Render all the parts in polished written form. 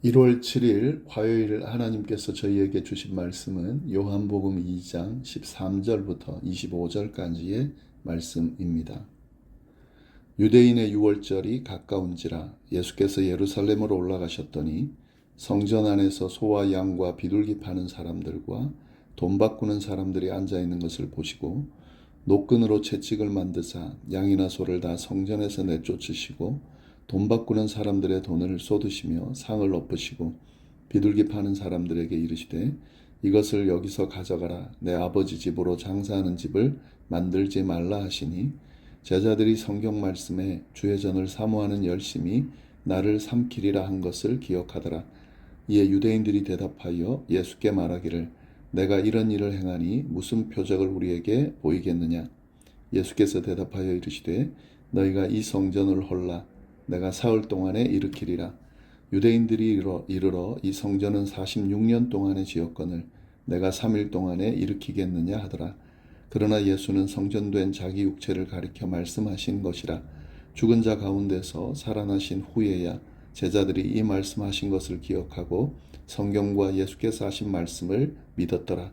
1월 7일 화요일 하나님께서 저희에게 주신 말씀은 요한복음 2장 13절부터 25절까지의 말씀입니다. 유대인의 유월절이 가까운지라 예수께서 예루살렘으로 올라가셨더니 성전 안에서 소와 양과 비둘기 파는 사람들과 돈 바꾸는 사람들이 앉아 있는 것을 보시고 노끈으로 채찍을 만드사 양이나 소를 다 성전에서 내쫓으시고 돈 바꾸는 사람들의 돈을 쏟으시며 상을 엎으시고 비둘기 파는 사람들에게 이르시되 이것을 여기서 가져가라. 내 아버지 집으로 장사하는 집을 만들지 말라 하시니 제자들이 성경 말씀에 주의 전을 사모하는 열심이 나를 삼키리라 한 것을 기억하더라. 이에 유대인들이 대답하여 예수께 말하기를 내가 이런 일을 행하니 무슨 표적을 우리에게 보이겠느냐. 예수께서 대답하여 이르시되 너희가 이 성전을 헐라 내가 사흘 동안에 일으키리라. 유대인들이 이르러 이 성전은 46년 동안에 지었거늘 내가 3일 동안에 일으키겠느냐 하더라. 그러나 예수는 성전된 자기 육체를 가리켜 말씀하신 것이라. 죽은 자 가운데서 살아나신 후에야 제자들이 이 말씀하신 것을 기억하고 성경과 예수께서 하신 말씀을 믿었더라.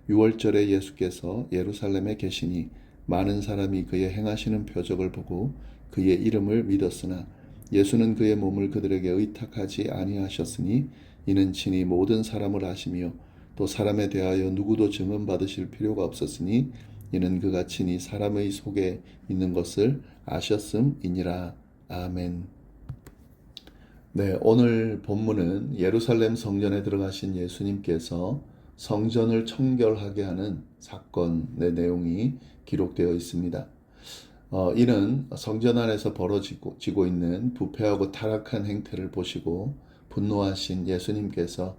유월절에 예수께서 예루살렘에 계시니 많은 사람이 그의 행하시는 표적을 보고 그의 이름을 믿었으나 예수는 그의 몸을 그들에게 의탁하지 아니하셨으니 이는 친히 모든 사람을 아시며 또 사람에 대하여 누구도 증언받으실 필요가 없었으니 이는 그가 친히 사람의 속에 있는 것을 아셨음이니라. 아멘. 네, 오늘 본문은 예루살렘 성전에 들어가신 예수님께서 성전을 청결하게 하는 사건의 내용이 기록되어 있습니다. 이는 성전 안에서 벌어지고 있는 부패하고 타락한 행태를 보시고 분노하신 예수님께서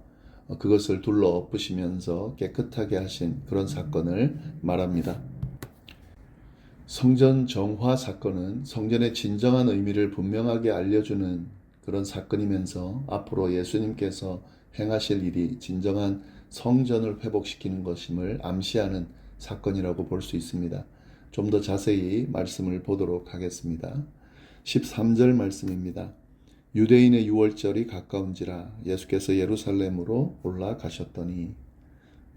그것을 둘러 엎으시면서 깨끗하게 하신 그런 사건을 말합니다. 성전 정화 사건은 성전의 진정한 의미를 분명하게 알려주는 그런 사건이면서 앞으로 예수님께서 행하실 일이 진정한 성전을 회복시키는 것임을 암시하는 사건이라고 볼 수 있습니다. 좀 더 자세히 말씀을 보도록 하겠습니다. 13절 말씀입니다. 유대인의 유월절이 가까운지라 예수께서 예루살렘으로 올라가셨더니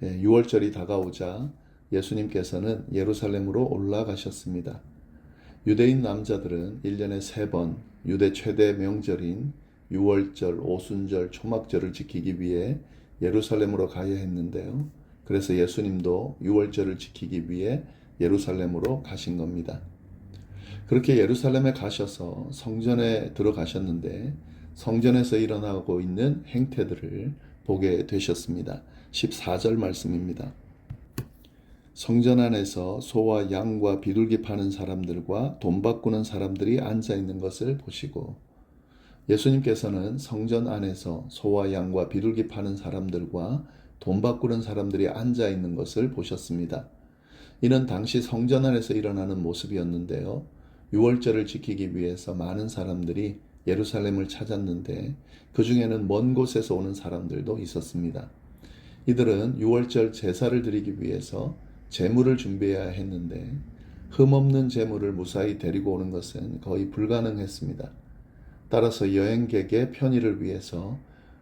유월절이 다가오자 예수님께서는 예루살렘으로 올라가셨습니다. 유대인 남자들은 1년에 3번 유대 최대 명절인 유월절, 오순절, 초막절을 지키기 위해 예루살렘으로 가야 했는데요. 그래서 예수님도 유월절을 지키기 위해 예루살렘으로 가신 겁니다. 그렇게 예루살렘에 가셔서 성전에 들어가셨는데 성전에서 일어나고 있는 행태들을 보게 되셨습니다. 14절 말씀입니다. 성전 안에서 소와 양과 비둘기 파는 사람들과 돈 바꾸는 사람들이 앉아 있는 것을 보시고 예수님께서는 성전 안에서 소와 양과 비둘기 파는 사람들과 돈 바꾸는 사람들이 앉아 있는 것을 보셨습니다. 이는 당시 성전 안에서 일어나는 모습이었는데요. 유월절을 지키기 위해서 많은 사람들이 예루살렘을 찾았는데 그 중에는 먼 곳에서 오는 사람들도 있었습니다. 이들은 유월절 제사를 드리기 위해서 제물을 준비해야 했는데 흠없는 제물을 무사히 데리고 오는 것은 거의 불가능했습니다. 따라서 여행객의 편의를 위해서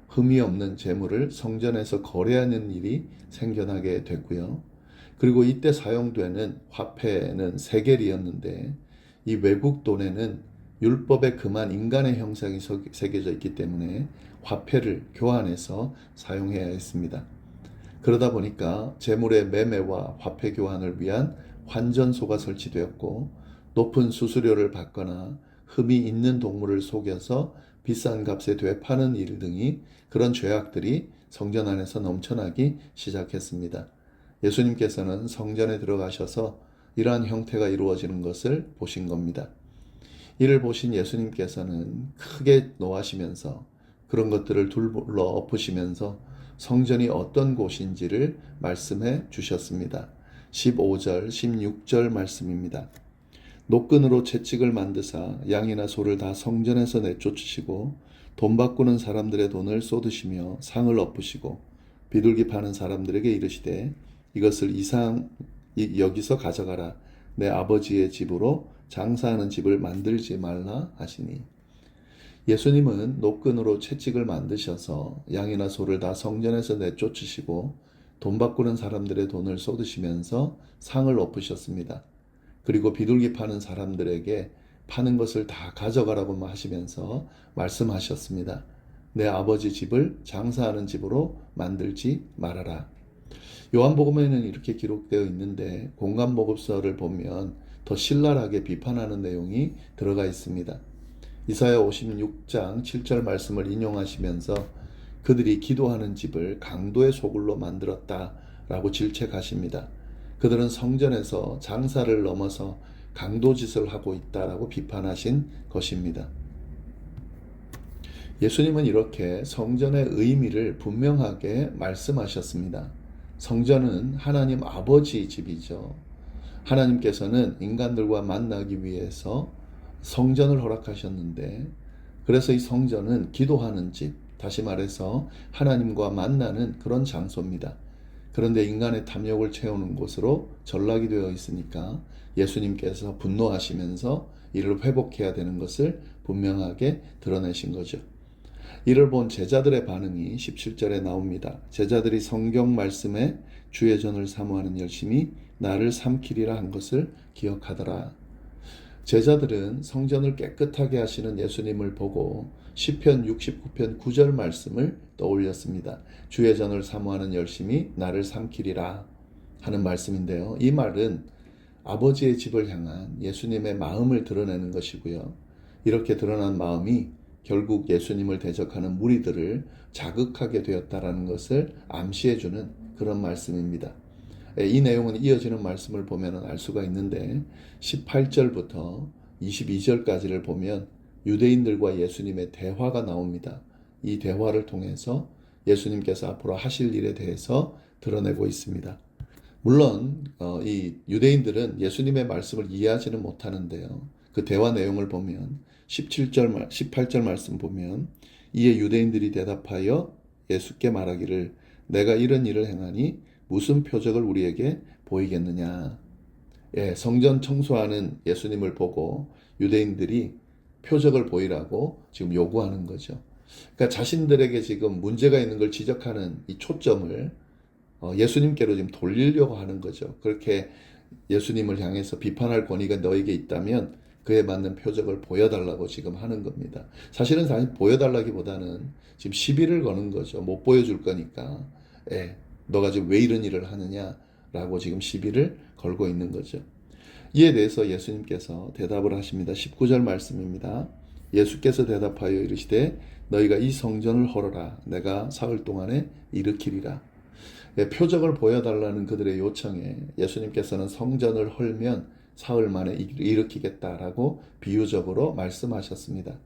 흠이 없는 제물을 성전에서 거래하는 일이 생겨나게 됐고요. 그리고 이때 사용되는 화폐는 세겔이었는데 이 외국 돈에는 율법에 금한 인간의 형상이 새겨져 있기 때문에 화폐를 교환해서 사용해야 했습니다. 그러다 보니까 재물의 매매와 화폐 교환을 위한 환전소가 설치되었고 높은 수수료를 받거나 흠이 있는 동물을 속여서 비싼 값에 되파는 일 등이 그런 죄악들이 성전 안에서 넘쳐나기 시작했습니다. 예수님께서는 성전에 들어가셔서 이러한 형태가 이루어지는 것을 보신 겁니다. 이를 보신 예수님께서는 크게 노하시면서 그런 것들을 둘러 엎으시면서 성전이 어떤 곳인지를 말씀해 주셨습니다. 15절, 16절 말씀입니다. 노끈으로 채찍을 만드사 양이나 소를 다 성전에서 내쫓으시고 돈 바꾸는 사람들의 돈을 쏟으시며 상을 엎으시고 비둘기 파는 사람들에게 이르시되 이것을 여기서 가져가라. 내 아버지의 집으로 장사하는 집을 만들지 말라 하시니 예수님은 노끈으로 채찍을 만드셔서 양이나 소를 다 성전에서 내쫓으시고 돈 바꾸는 사람들의 돈을 쏟으시면서 상을 엎으셨습니다. 그리고 비둘기 파는 사람들에게 파는 것을 다 가져가라고 하시면서 말씀하셨습니다. 내 아버지 집을 장사하는 집으로 만들지 말아라. 요한복음에는 이렇게 기록되어 있는데 공감복음서를 보면 더 신랄하게 비판하는 내용이 들어가 있습니다. 이사야 56장 7절 말씀을 인용하시면서 그들이 기도하는 집을 강도의 소굴로 만들었다라고 질책하십니다. 그들은 성전에서 장사를 넘어서 강도짓을 하고 있다라고 비판하신 것입니다. 예수님은 이렇게 성전의 의미를 분명하게 말씀하셨습니다. 성전은 하나님 아버지 집이죠. 하나님께서는 인간들과 만나기 위해서 성전을 허락하셨는데, 그래서 이 성전은 기도하는 집, 다시 말해서 하나님과 만나는 그런 장소입니다. 그런데 인간의 탐욕을 채우는 곳으로 전락이 되어 있으니까 예수님께서 분노하시면서 이를 회복해야 되는 것을 분명하게 드러내신 거죠. 이를 본 제자들의 반응이 17절에 나옵니다. 제자들이 성경 말씀에 주의 전을 사모하는 열심이 나를 삼키리라 한 것을 기억하더라. 제자들은 성전을 깨끗하게 하시는 예수님을 보고 시편 69편 9절 말씀을 떠올렸습니다. 주의 전을 사모하는 열심이 나를 삼키리라 하는 말씀인데요. 이 말은 아버지의 집을 향한 예수님의 마음을 드러내는 것이고요. 이렇게 드러난 마음이 결국 예수님을 대적하는 무리들을 자극하게 되었다라는 것을 암시해주는 그런 말씀입니다. 이 내용은 이어지는 말씀을 보면 알 수가 있는데 18절부터 22절까지를 보면 유대인들과 예수님의 대화가 나옵니다. 이 대화를 통해서 예수님께서 앞으로 하실 일에 대해서 드러내고 있습니다. 물론 이 유대인들은 예수님의 말씀을 이해하지는 못하는데요. 그 대화 내용을 보면 18절 말씀 보면 이에 유대인들이 대답하여 예수께 말하기를 내가 이런 일을 행하니 무슨 표적을 우리에게 보이겠느냐. 성전 청소하는 예수님을 보고 유대인들이 표적을 보이라고 지금 요구하는 거죠. 그러니까 자신들에게 지금 문제가 있는 걸 지적하는 이 초점을 예수님께로 지금 돌리려고 하는 거죠. 그렇게 예수님을 향해서 비판할 권위가 너에게 있다면 그에 맞는 표적을 보여달라고 지금 하는 겁니다. 사실 보여달라기보다는 지금 시비를 거는 거죠. 못 보여줄 거니까. 너가 지금 왜 이런 일을 하느냐라고 지금 시비를 걸고 있는 거죠. 이에 대해서 예수님께서 대답을 하십니다. 19절 말씀입니다. 예수께서 대답하여 이르시되 너희가 이 성전을 헐어라. 내가 사흘 동안에 일으키리라. 표적을 보여달라는 그들의 요청에 예수님께서는 성전을 헐면 사흘 만에 일으키겠다라고 비유적으로 말씀하셨습니다.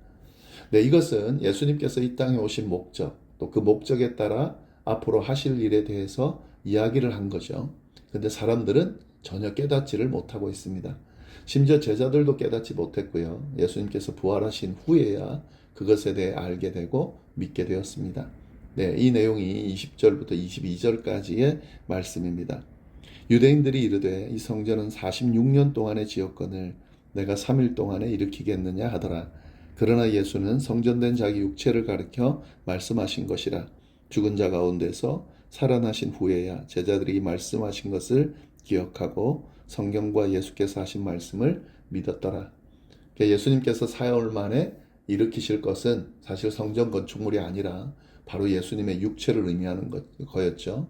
이것은 예수님께서 이 땅에 오신 목적, 또 그 목적에 따라 앞으로 하실 일에 대해서 이야기를 한 거죠. 근데 사람들은 전혀 깨닫지를 못하고 있습니다. 심지어 제자들도 깨닫지 못했고요. 예수님께서 부활하신 후에야 그것에 대해 알게 되고 믿게 되었습니다. 이 내용이 20절부터 22절까지의 말씀입니다. 유대인들이 이르되 이 성전은 46년 동안의 지었거늘 내가 3일 동안에 일으키겠느냐 하더라. 그러나 예수는 성전된 자기 육체를 가리켜 말씀하신 것이라. 죽은 자 가운데서 살아나신 후에야 제자들이 말씀하신 것을 기억하고 성경과 예수께서 하신 말씀을 믿었더라. 예수님께서 사흘 만에 일으키실 것은 사실 성전 건축물이 아니라 바로 예수님의 육체를 의미하는 거였죠.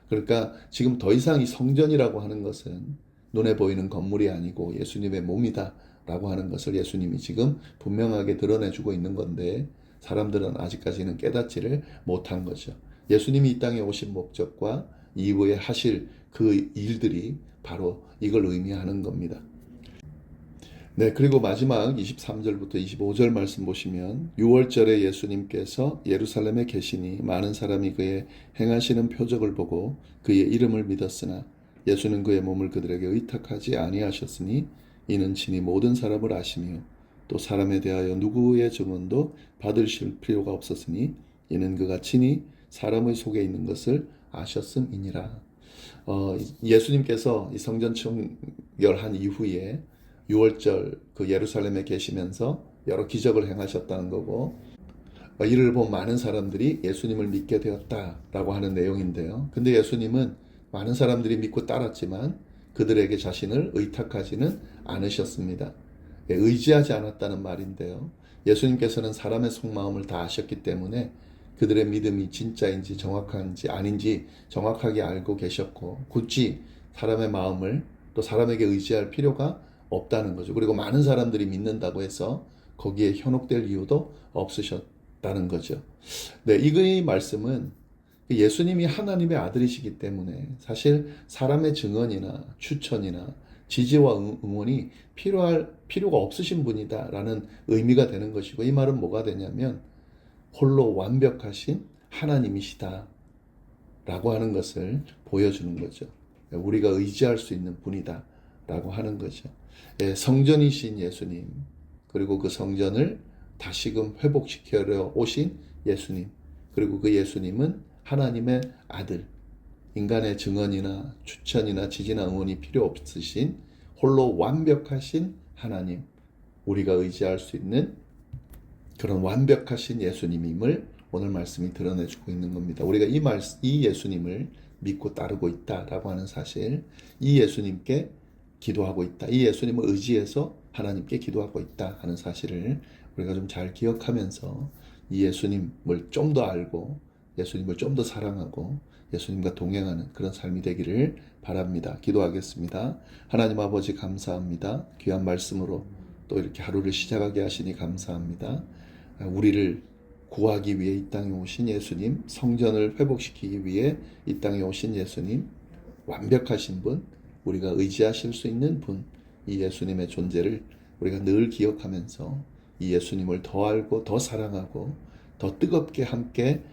그러니까 지금 더 이상 이 성전이라고 하는 것은 눈에 보이는 건물이 아니고 예수님의 몸이다라고 하는 것을 예수님이 지금 분명하게 드러내주고 있는 건데 사람들은 아직까지는 깨닫지를 못한 거죠. 예수님이 이 땅에 오신 목적과 이후에 하실 그 일들이 바로 이걸 의미하는 겁니다. 그리고 마지막 23절부터 25절 말씀 보시면 6월절에 예수님께서 예루살렘에 계시니 많은 사람이 그의 행하시는 표적을 보고 그의 이름을 믿었으나 예수는 그의 몸을 그들에게 의탁하지 아니하셨으니 이는 친히 모든 사람을 아시며 또 사람에 대하여 누구의 증언도 받으실 필요가 없었으니 이는 그가 친히 사람의 속에 있는 것을 아셨음이니라. 예수님께서 이 성전 청결한 이후에 6월절 그 예루살렘에 계시면서 여러 기적을 행하셨다는 거고, 이를 본 많은 사람들이 예수님을 믿게 되었다라고 하는 내용인데요. 근데 예수님은 많은 사람들이 믿고 따랐지만 그들에게 자신을 의탁하지는 않으셨습니다. 의지하지 않았다는 말인데요. 예수님께서는 사람의 속마음을 다 아셨기 때문에 그들의 믿음이 진짜인지 정확한지 아닌지 정확하게 알고 계셨고, 굳이 사람의 마음을 또 사람에게 의지할 필요가 없다는 거죠. 그리고 많은 사람들이 믿는다고 해서 거기에 현혹될 이유도 없으셨다는 거죠. 네, 이 말씀은 예수님이 하나님의 아들이시기 때문에 사실 사람의 증언이나 추천이나 지지와 응원이 필요가 없으신 분이다라는 의미가 되는 것이고, 이 말은 뭐가 되냐면 홀로 완벽하신 하나님이시다 라고 하는 것을 보여주는 거죠. 우리가 의지할 수 있는 분이다 라고 하는 거죠. 성전이신 예수님, 그리고 그 성전을 다시금 회복시키려 오신 예수님, 그리고 그 예수님은 하나님의 아들, 인간의 증언이나 추천이나 지지나 응원이 필요 없으신 홀로 완벽하신 하나님, 우리가 의지할 수 있는 그런 완벽하신 예수님임을 오늘 말씀이 드러내주고 있는 겁니다. 우리가 이 예수님을 믿고 따르고 있다라고 하는 사실, 이 예수님께 기도하고 있다, 이 예수님을 의지해서 하나님께 기도하고 있다 하는 사실을 우리가 좀 잘 기억하면서 이 예수님을 좀 더 알고 예수님을 좀 더 사랑하고 예수님과 동행하는 그런 삶이 되기를 바랍니다. 기도하겠습니다. 하나님 아버지 감사합니다. 귀한 말씀으로 또 이렇게 하루를 시작하게 하시니 감사합니다. 우리를 구하기 위해 이 땅에 오신 예수님, 성전을 회복시키기 위해 이 땅에 오신 예수님, 완벽하신 분, 우리가 의지하실 수 있는 분, 이 예수님의 존재를 우리가 늘 기억하면서 이 예수님을 더 알고 더 사랑하고 더 뜨겁게 함께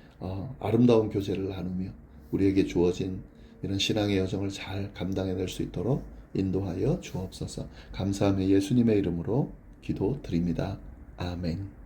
아름다운 교제를 나누며 우리에게 주어진 이런 신앙의 여정을 잘 감당해낼 수 있도록 인도하여 주옵소서. 감사하며 예수님의 이름으로 기도드립니다. 아멘.